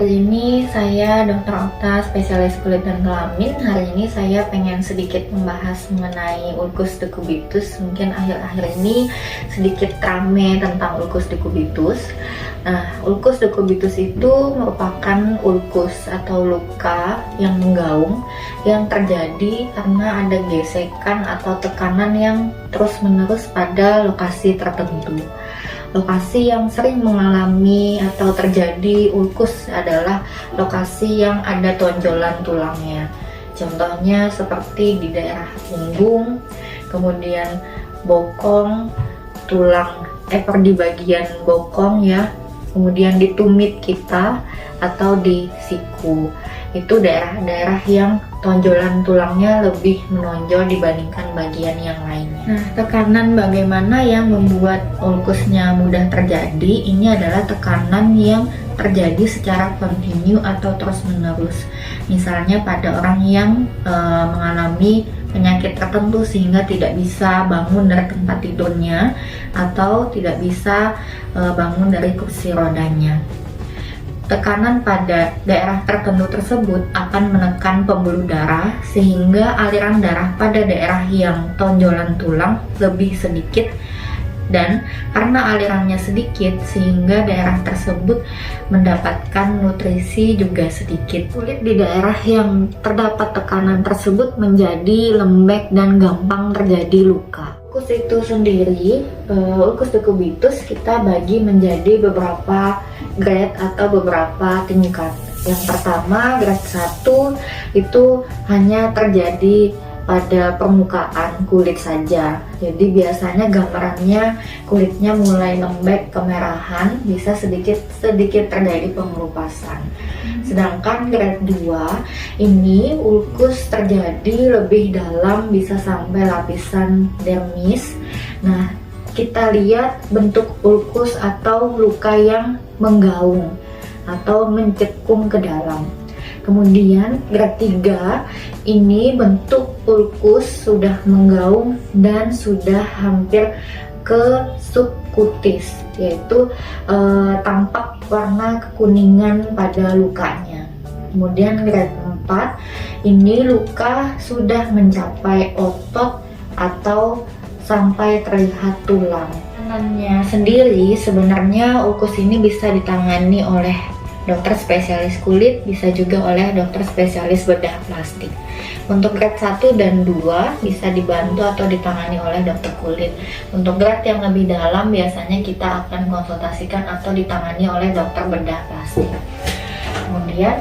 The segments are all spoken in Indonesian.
hari ini saya Dr. Okta, spesialis kulit dan kelamin. Hari ini saya pengen sedikit membahas mengenai ulcus decubitus. Mungkin akhir-akhir ini sedikit rame tentang ulcus decubitus. Nah, ulcus decubitus itu merupakan ulcus atau luka yang menggaung yang terjadi karena ada gesekan atau tekanan yang terus-menerus pada lokasi tertentu. Lokasi yang sering mengalami atau terjadi ulcus adalah lokasi yang ada tonjolan tulangnya. Contohnya seperti di daerah punggung, kemudian bokong, tulang di bagian bokong ya, kemudian di tumit kita atau di siku. Itu daerah-daerah yang tonjolan tulangnya lebih menonjol dibandingkan bagian yang lainnya. Nah, tekanan bagaimana yang membuat ulkusnya mudah terjadi? Ini adalah tekanan yang terjadi secara kontinu atau terus-menerus. Misalnya pada orang yang mengalami penyakit tertentu sehingga tidak bisa bangun dari tempat tidurnya atau tidak bisa bangun dari kursi rodanya. Tekanan pada daerah tertentu tersebut akan menekan pembuluh darah sehingga aliran darah pada daerah yang tonjolan tulang lebih sedikit, dan karena alirannya sedikit sehingga daerah tersebut mendapatkan nutrisi juga sedikit. Kulit di daerah yang terdapat tekanan tersebut menjadi lembek dan gampang terjadi luka. Ulcus itu sendiri, ulcus decubitus kita bagi menjadi beberapa grade atau beberapa tingkat. Yang pertama, grade 1 itu hanya terjadi pada permukaan kulit saja. Jadi biasanya gambarannya kulitnya mulai lembek kemerahan, bisa sedikit terjadi pengelupasan. Sedangkan grade 2 ini ulkus terjadi lebih dalam, bisa sampai lapisan dermis. Nah, kita lihat bentuk ulkus atau luka yang menggaung atau mencekung ke dalam. Kemudian grade 3 ini bentuk ulkus sudah menggaung dan sudah hampir ke subkutis, yaitu tampak warna kekuningan pada lukanya. Kemudian grade 4 ini luka sudah mencapai otot atau sampai terlihat tulang. Penanganannya sendiri sebenarnya ulkus ini bisa ditangani oleh dokter spesialis kulit, bisa juga oleh dokter spesialis bedah plastik. Untuk grade 1 dan 2 bisa dibantu atau ditangani oleh dokter kulit. Untuk grade yang lebih dalam biasanya kita akan konsultasikan atau ditangani oleh dokter bedah plastik. Kemudian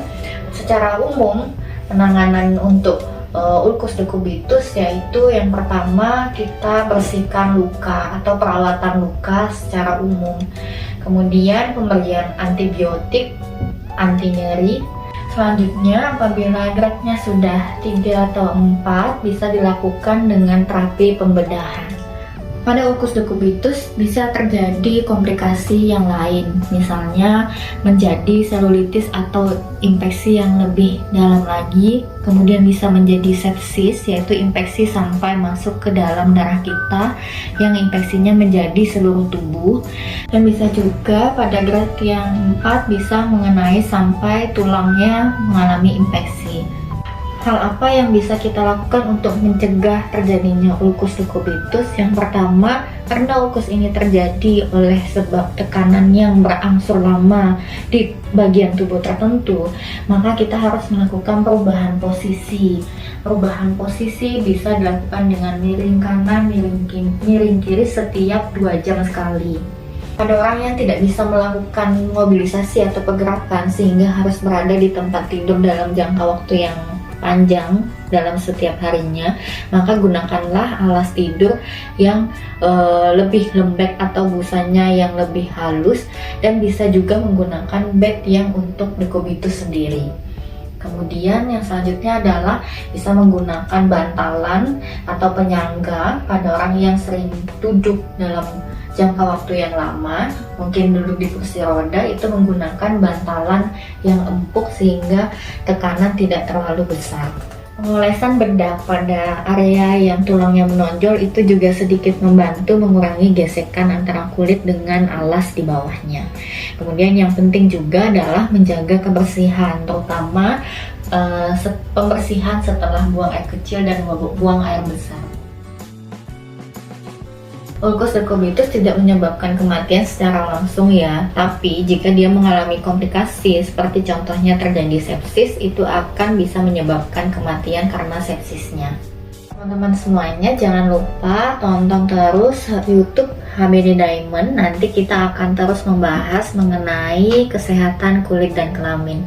secara umum penanganan untuk ulcus decubitus yaitu yang pertama kita bersihkan luka atau perawatan luka secara umum. Kemudian pemberian antibiotik, anti nyeri. Selanjutnya apabila grade-nya sudah 3 atau 4 bisa dilakukan dengan terapi pembedahan. Pada ulcus decubitus bisa terjadi komplikasi yang lain, misalnya menjadi selulitis atau infeksi yang lebih dalam lagi, kemudian bisa menjadi sepsis, yaitu infeksi sampai masuk ke dalam darah kita yang infeksinya menjadi seluruh tubuh, dan bisa juga pada grade yang 4 bisa mengenai sampai tulangnya mengalami infeksi. Hal apa yang bisa kita lakukan untuk mencegah terjadinya ulcus decubitus? Yang pertama, karena ulcus ini terjadi oleh sebab tekanan yang berangsur lama di bagian tubuh tertentu, maka kita harus melakukan perubahan posisi. Perubahan posisi bisa dilakukan dengan miring kanan, miring kiri setiap 2 jam sekali. Pada orang yang tidak bisa melakukan mobilisasi atau pergerakan sehingga harus berada di tempat tidur dalam jangka waktu yang panjang dalam setiap harinya, maka gunakanlah alas tidur yang lebih lembek atau busanya yang lebih halus, dan bisa juga menggunakan bed yang untuk decubitus sendiri. Kemudian yang selanjutnya adalah bisa menggunakan bantalan atau penyangga pada orang yang sering duduk dalam jangka waktu yang lama, mungkin duduk di kursi roda, itu menggunakan bantalan yang empuk sehingga tekanan tidak terlalu besar. Pengolesan bedak pada area yang tulangnya menonjol itu juga sedikit membantu mengurangi gesekan antara kulit dengan alas di bawahnya. Kemudian yang penting juga adalah menjaga kebersihan, terutama pembersihan setelah buang air kecil dan buang air besar. Ulkus decubitus tidak menyebabkan kematian secara langsung ya, tapi jika dia mengalami komplikasi seperti contohnya terjadi sepsis, itu akan bisa menyebabkan kematian karena sepsisnya. Teman-teman semuanya jangan lupa tonton terus YouTube HBD Diamond, nanti kita akan terus membahas mengenai kesehatan kulit dan kelamin.